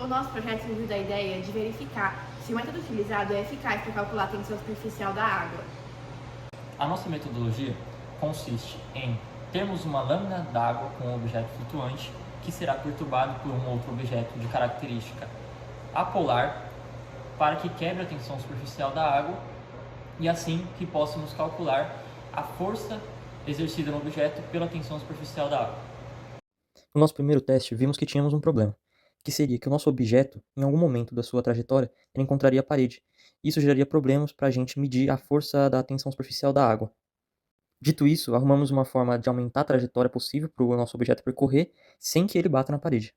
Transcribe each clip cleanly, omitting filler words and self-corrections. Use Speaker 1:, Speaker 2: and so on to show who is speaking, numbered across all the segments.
Speaker 1: O nosso projeto surgiu da ideia de verificar se o método utilizado é eficaz para calcular a tensão superficial da água.
Speaker 2: A nossa metodologia consiste em termos uma lâmina d'água com um objeto flutuante que será perturbado por um outro objeto de característica apolar para que quebre a tensão superficial da água e assim que possamos calcular a força exercida no objeto pela tensão superficial da água.
Speaker 3: No nosso primeiro teste, vimos que tínhamos um problema, que seria que o nosso objeto, em algum momento da sua trajetória, ele encontraria a parede. Isso geraria problemas para a gente medir a força da tensão superficial da água. Dito isso, arrumamos uma forma de aumentar a trajetória possível para o nosso objeto percorrer sem que ele bata na parede.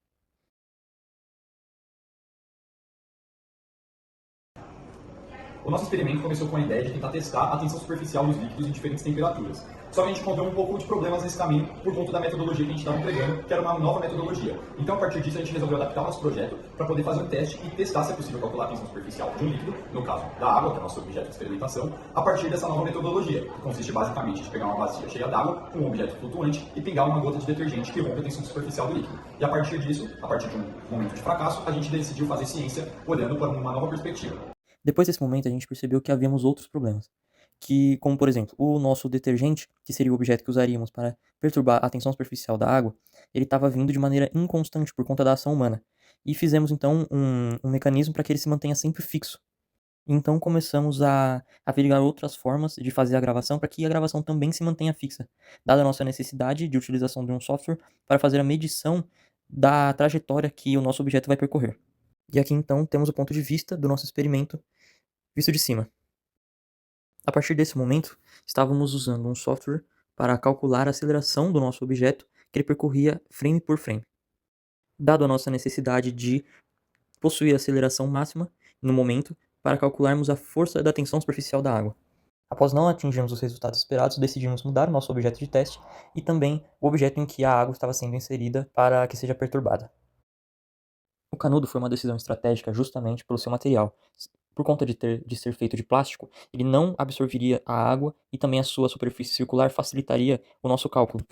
Speaker 4: O nosso experimento começou com a ideia de tentar testar a tensão superficial dos líquidos em diferentes temperaturas. Só que a gente encontrou um pouco de problemas nesse caminho por conta da metodologia que a gente estava empregando, que era uma nova metodologia. Então, a partir disso, a gente resolveu adaptar o nosso projeto para poder fazer um teste e testar se é possível calcular a tensão superficial de um líquido, no caso da água, que é o nosso objeto de experimentação, a partir dessa nova metodologia, que consiste basicamente em pegar uma bacia cheia d'água com um objeto flutuante e pingar uma gota de detergente que rompe a tensão superficial do líquido. E a partir disso, a partir de um momento de fracasso, a gente decidiu fazer ciência olhando para uma nova perspectiva.
Speaker 3: Depois desse momento, a gente percebeu que havíamos outros problemas, que, como por exemplo, o nosso detergente, que seria o objeto que usaríamos para perturbar a tensão superficial da água, ele estava vindo de maneira inconstante por conta da ação humana. E fizemos então um mecanismo para que ele se mantenha sempre fixo. Então começamos a averiguar outras formas de fazer a gravação para que a gravação também se mantenha fixa, dada a nossa necessidade de utilização de um software para fazer a medição da trajetória que o nosso objeto vai percorrer. E aqui então temos o ponto de vista do nosso experimento visto de cima. A partir desse momento, estávamos usando um software para calcular a aceleração do nosso objeto que ele percorria frame por frame. Dado a nossa necessidade de possuir a aceleração máxima no momento para calcularmos a força da tensão superficial da água. Após não atingirmos os resultados esperados, decidimos mudar o nosso objeto de teste e também o objeto em que a água estava sendo inserida para que seja perturbada. O canudo foi uma decisão estratégica justamente pelo seu material. Por conta de ser feito de plástico, ele não absorveria a água e também a sua superfície circular facilitaria o nosso cálculo.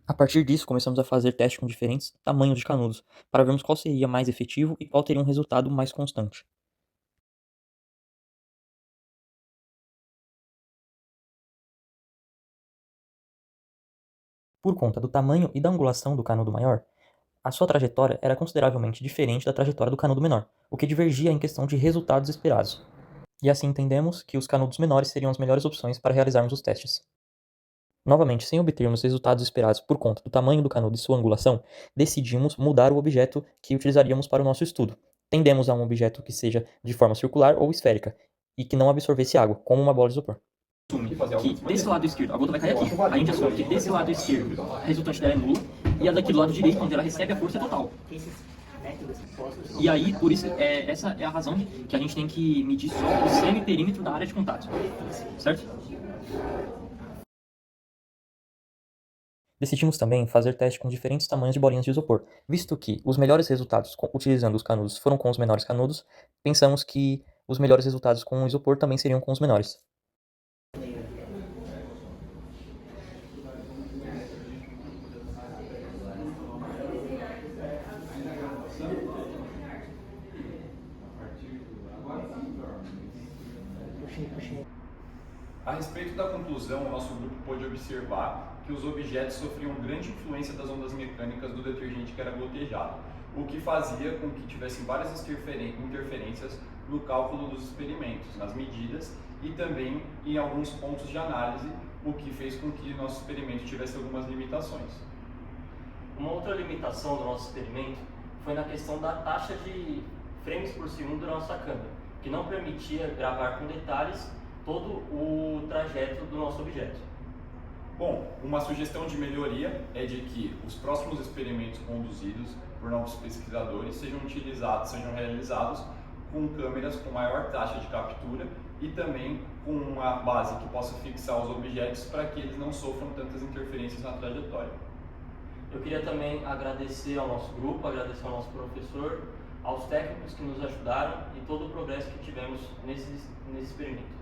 Speaker 3: A partir disso, começamos a fazer testes com diferentes tamanhos de canudos, para vermos qual seria mais efetivo e qual teria um resultado mais constante. Por conta do tamanho e da angulação do canudo maior, a sua trajetória era consideravelmente diferente da trajetória do canudo menor, o que divergia em questão de resultados esperados. E assim entendemos que os canudos menores seriam as melhores opções para realizarmos os testes. Novamente, sem obtermos resultados esperados por conta do tamanho do canudo e sua angulação, decidimos mudar o objeto que utilizaríamos para o nosso estudo. Tendemos a um objeto que seja de forma circular ou esférica, e que não absorvesse água, como uma bola de isopor.
Speaker 2: Que desse lado esquerdo a gota vai cair aqui. A gente assume que desse lado esquerdo a resultante dela é nula e a daqui do lado direito, onde ela recebe a força, é total. E aí, por isso, essa é a razão que a gente tem que medir só o semi-perímetro da área de contato. Certo?
Speaker 3: Decidimos também fazer testes com diferentes tamanhos de bolinhas de isopor. Visto que os melhores resultados utilizando os canudos foram com os menores canudos, pensamos que os melhores resultados com o isopor também seriam com os menores.
Speaker 4: A respeito da conclusão, o nosso grupo pôde observar que os objetos sofriam grande influência das ondas mecânicas do detergente que era gotejado, o que fazia com que tivessem várias interferências no cálculo dos experimentos, nas medidas e também em alguns pontos de análise, o que fez com que nosso experimento tivesse algumas limitações.
Speaker 5: Uma outra limitação do nosso experimento foi na questão da taxa de frames por segundo da nossa câmera, que não permitia gravar com detalhes todo o trajeto do nosso objeto.
Speaker 4: Bom, uma sugestão de melhoria é de que os próximos experimentos conduzidos por novos pesquisadores sejam realizados com câmeras com maior taxa de captura e também com uma base que possa fixar os objetos para que eles não sofram tantas interferências na trajetória.
Speaker 5: Eu queria também agradecer ao nosso grupo, agradecer ao nosso professor, aos técnicos que nos ajudaram e todo o progresso que tivemos nesse experimento.